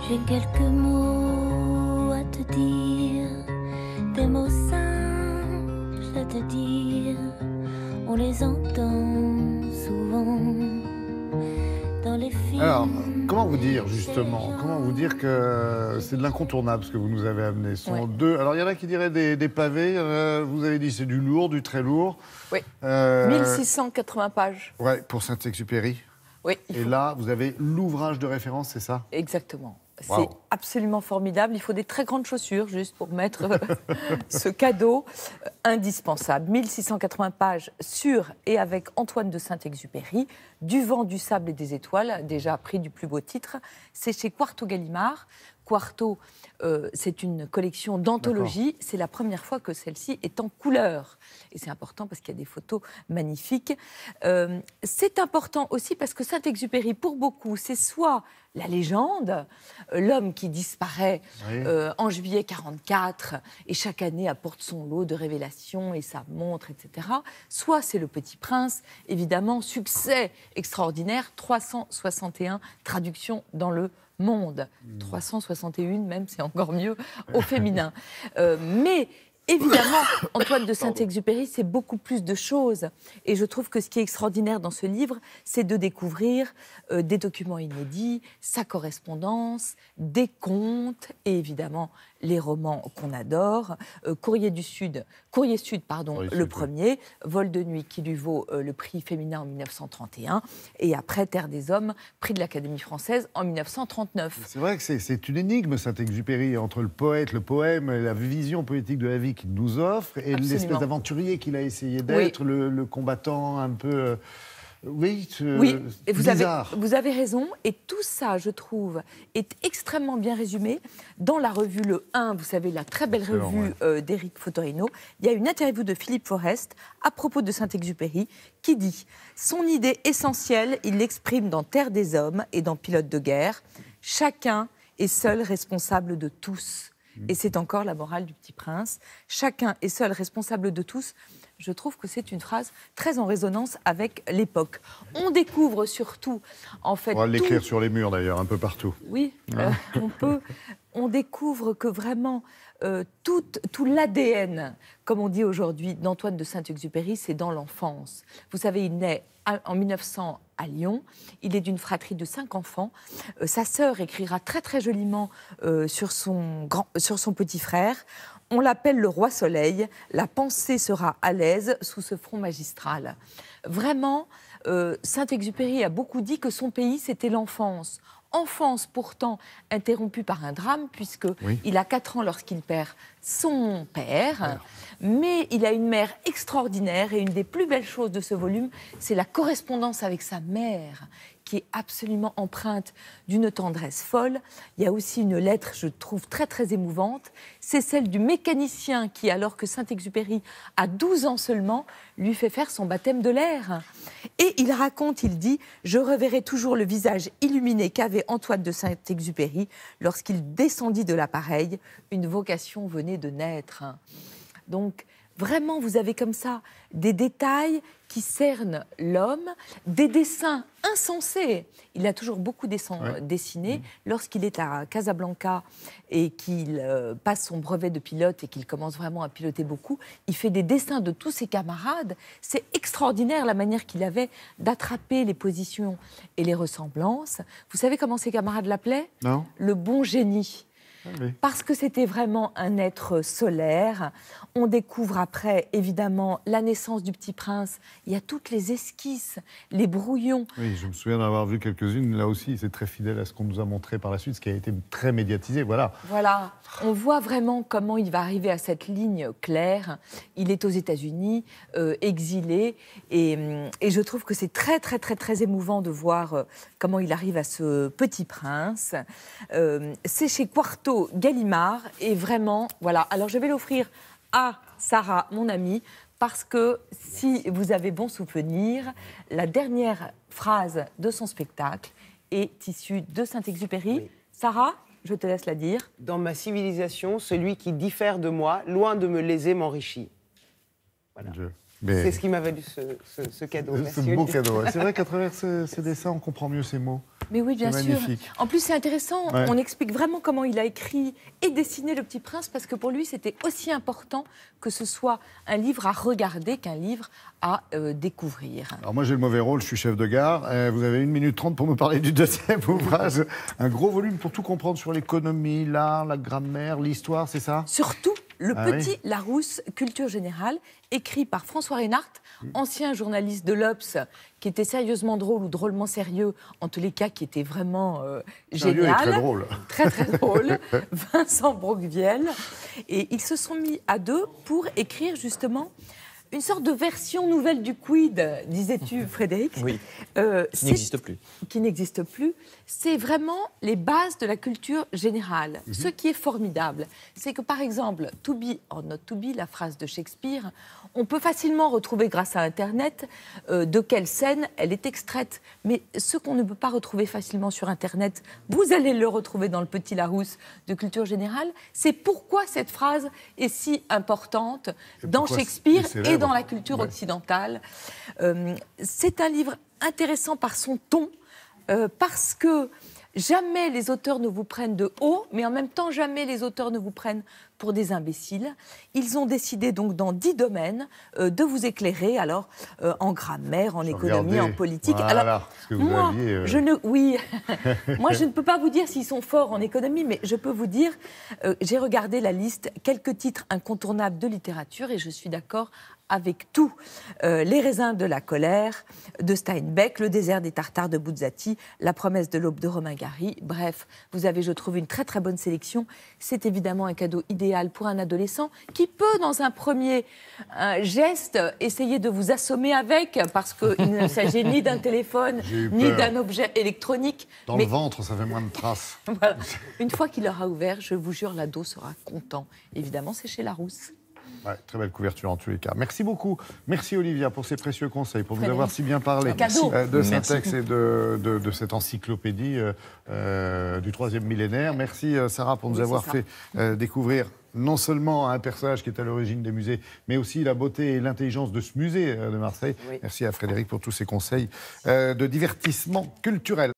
J'ai quelques mots à te dire, des mots simples à te dire. On les entend souvent dans les films. Alors, comment vous dire justement? Comment vous dire que c'est de l'incontournable ce que vous nous avez amené? Ce sont deux. Alors, il y en a qui diraient des pavés. Vous avez dit c'est du lourd, du très lourd. Oui. 1680 pages. Ouais, pour Saint-Exupéry. Oui. Et là, vous avez l'ouvrage de référence, c'est ça? Exactement. Wow. C'est absolument formidable. Il faut des très grandes chaussures juste pour mettre ce cadeau indispensable. 1680 pages sur et avec Antoine de Saint-Exupéry, Du vent, du sable et des étoiles, déjà prix du plus beau titre. C'est chez Quarto Gallimard. Quarto, c'est une collection d'anthologies. C'est la première fois que celle-ci est en couleur. Et c'est important parce qu'il y a des photos magnifiques. C'est important aussi parce que Saint-Exupéry, pour beaucoup, c'est soit la légende, l'homme qui disparaît en juillet 1944 et chaque année apporte son lot de révélations et sa montre, etc. Soit c'est Le Petit Prince, évidemment, succès extraordinaire, 361 traductions dans le monde. 361 même, c'est encore mieux, au féminin. Mais évidemment, Antoine de Saint-Exupéry, c'est beaucoup plus de choses. Et je trouve que ce qui est extraordinaire dans ce livre, c'est de découvrir des documents inédits, sa correspondance, des contes et évidemment les romans qu'on adore. Courrier Sud, le premier, Vol de nuit qui lui vaut le prix féminin en 1931 et après Terre des hommes, prix de l'Académie française en 1939. C'est vrai que c'est une énigme, Saint-Exupéry, entre le poète, le poème, la vision poétique de la vie qu'il nous offre et l'espèce d'aventurier qu'il a essayé d'être, le combattant un peu... Oui, et vous avez raison. Et tout ça, je trouve, est extrêmement bien résumé dans la revue Le 1, vous savez, la très belle revue d'Éric Fotorino. Il y a une interview de Philippe Forest à propos de Saint-Exupéry qui dit « Son idée essentielle, il l'exprime dans Terre des hommes et dans Pilote de guerre. Chacun est seul responsable de tous. » Et c'est encore la morale du Petit Prince. Chacun est seul responsable de tous. Je trouve que c'est une phrase très en résonance avec l'époque. On découvre surtout, en fait... On va l'écrire sur les murs, d'ailleurs, un peu partout. Oui, on peut. On découvre que vraiment, tout l'ADN, comme on dit aujourd'hui, d'Antoine de Saint-Exupéry, c'est dans l'enfance. Vous savez, il naît en 1900 à Lyon. Il est d'une fratrie de 5 enfants. Sa sœur écrira très, très joliment sur son petit frère. On l'appelle le roi soleil, la pensée sera à l'aise sous ce front magistral. Vraiment, Saint-Exupéry a beaucoup dit que son pays, c'était l'enfance. Enfance pourtant interrompue par un drame, puisqu'il a 4 ans lorsqu'il perd son père. Mais il a une mère extraordinaire et une des plus belles choses de ce volume, c'est la correspondance avec sa mère, qui est absolument empreinte d'une tendresse folle. Il y a aussi une lettre, je trouve, très, très émouvante. C'est celle du mécanicien qui, alors que Saint-Exupéry a 12 ans seulement, lui fait faire son baptême de l'air. Et il raconte, il dit « Je reverrai toujours le visage illuminé qu'avait Antoine de Saint-Exupéry lorsqu'il descendit de l'appareil. Une vocation venait de naître. » Donc, vraiment, vous avez comme ça des détails qui cernent l'homme, des dessins insensés. Il a toujours beaucoup dessiné. Lorsqu'il est à Casablanca et qu'il passe son brevet de pilote et qu'il commence vraiment à piloter beaucoup, il fait des dessins de tous ses camarades. C'est extraordinaire la manière qu'il avait d'attraper les positions et les ressemblances. Vous savez comment ses camarades l'appelaient? Non. Le bon génie. Parce que c'était vraiment un être solaire. On découvre après, évidemment, la naissance du Petit Prince. Il y a toutes les esquisses, les brouillons. Oui, je me souviens d'avoir vu quelques-unes. Là aussi, c'est très fidèle à ce qu'on nous a montré par la suite, ce qui a été très médiatisé. Voilà. On voit vraiment comment il va arriver à cette ligne claire. Il est aux États-Unis, exilé. Et je trouve que c'est très, très, très, très émouvant de voir comment il arrive à ce Petit Prince. C'est chez Quarto Gallimard et vraiment, voilà. Alors je vais l'offrir à Sarah, mon amie, parce que si vous avez bon souvenir, la dernière phrase de son spectacle est issue de Saint-Exupéry. Oui. Sarah, je te laisse la dire. Dans ma civilisation, celui qui diffère de moi, loin de me léser, m'enrichit. Voilà. C'est ce qui m'a valu ce cadeau. C'est un beau cadeau. C'est vrai qu'à travers ces dessins, on comprend mieux ces mots. Mais oui, bien sûr. Magnifique. En plus, c'est intéressant. Ouais. On explique vraiment comment il a écrit et dessiné Le Petit Prince, parce que pour lui, c'était aussi important que ce soit un livre à regarder qu'un livre à découvrir. Alors moi, j'ai le mauvais rôle, je suis chef de gare. Vous avez 1 minute 30 pour me parler du deuxième ouvrage. Un gros volume pour tout comprendre sur l'économie, l'art, la grammaire, l'histoire, c'est ça? Surtout Le Petit Larousse, culture générale, écrit par François Reinhardt, ancien journaliste de l'Obs, qui était sérieusement drôle ou drôlement sérieux, en tous les cas, qui était vraiment génial. Très drôle. Très, très drôle. Vincent Broquevielle. Et ils se sont mis à deux pour écrire justement une sorte de version nouvelle du Quid, disais-tu, Frédéric? Oui, qui n'existe plus. Qui n'existe plus. C'est vraiment les bases de la culture générale. Ce qui est formidable, c'est que, par exemple, to be or not to be, la phrase de Shakespeare, on peut facilement retrouver, grâce à Internet, de quelle scène elle est extraite. Mais ce qu'on ne peut pas retrouver facilement sur Internet, vous allez le retrouver dans Le Petit Larousse de culture générale. C'est pourquoi cette phrase est si importante dans Shakespeare et dans la culture occidentale. C'est un livre intéressant par son ton, parce que jamais les auteurs ne vous prennent de haut, mais en même temps, jamais les auteurs ne vous prennent pour des imbéciles. Ils ont décidé donc dans 10 domaines de vous éclairer, alors en grammaire, en économie, en politique. Voilà, alors ce que vous moi, aviez, oui, moi je ne peux pas vous dire s'ils sont forts en économie, mais je peux vous dire, j'ai regardé la liste, quelques titres incontournables de littérature, et je suis d'accord avec tout. Les raisins de la colère de Steinbeck, Le désert des Tartares de Buzzati, La promesse de l'aube de Romain Gary. Bref, vous avez, je trouve, une très très bonne sélection. C'est évidemment un cadeau idéal pour un adolescent qui peut, dans un premier geste, essayer de vous assommer avec, parce qu'il ne s'agit ni d'un téléphone, ni d'un objet électronique. Dans le ventre, ça fait moins de traces. Voilà. Une fois qu'il aura ouvert, je vous jure, l'ado sera content. Évidemment, c'est chez Larousse. Ouais, très belle couverture en tous les cas. Merci beaucoup. Merci Olivia pour ces précieux conseils, pour nous avoir si bien parlé de Saint-Ex et de cette encyclopédie du 3e millénaire. Merci Sarah pour nous avoir fait découvrir non seulement un personnage qui est à l'origine des musées, mais aussi la beauté et l'intelligence de ce musée de Marseille. Merci à Frédéric pour tous ces conseils de divertissement culturel.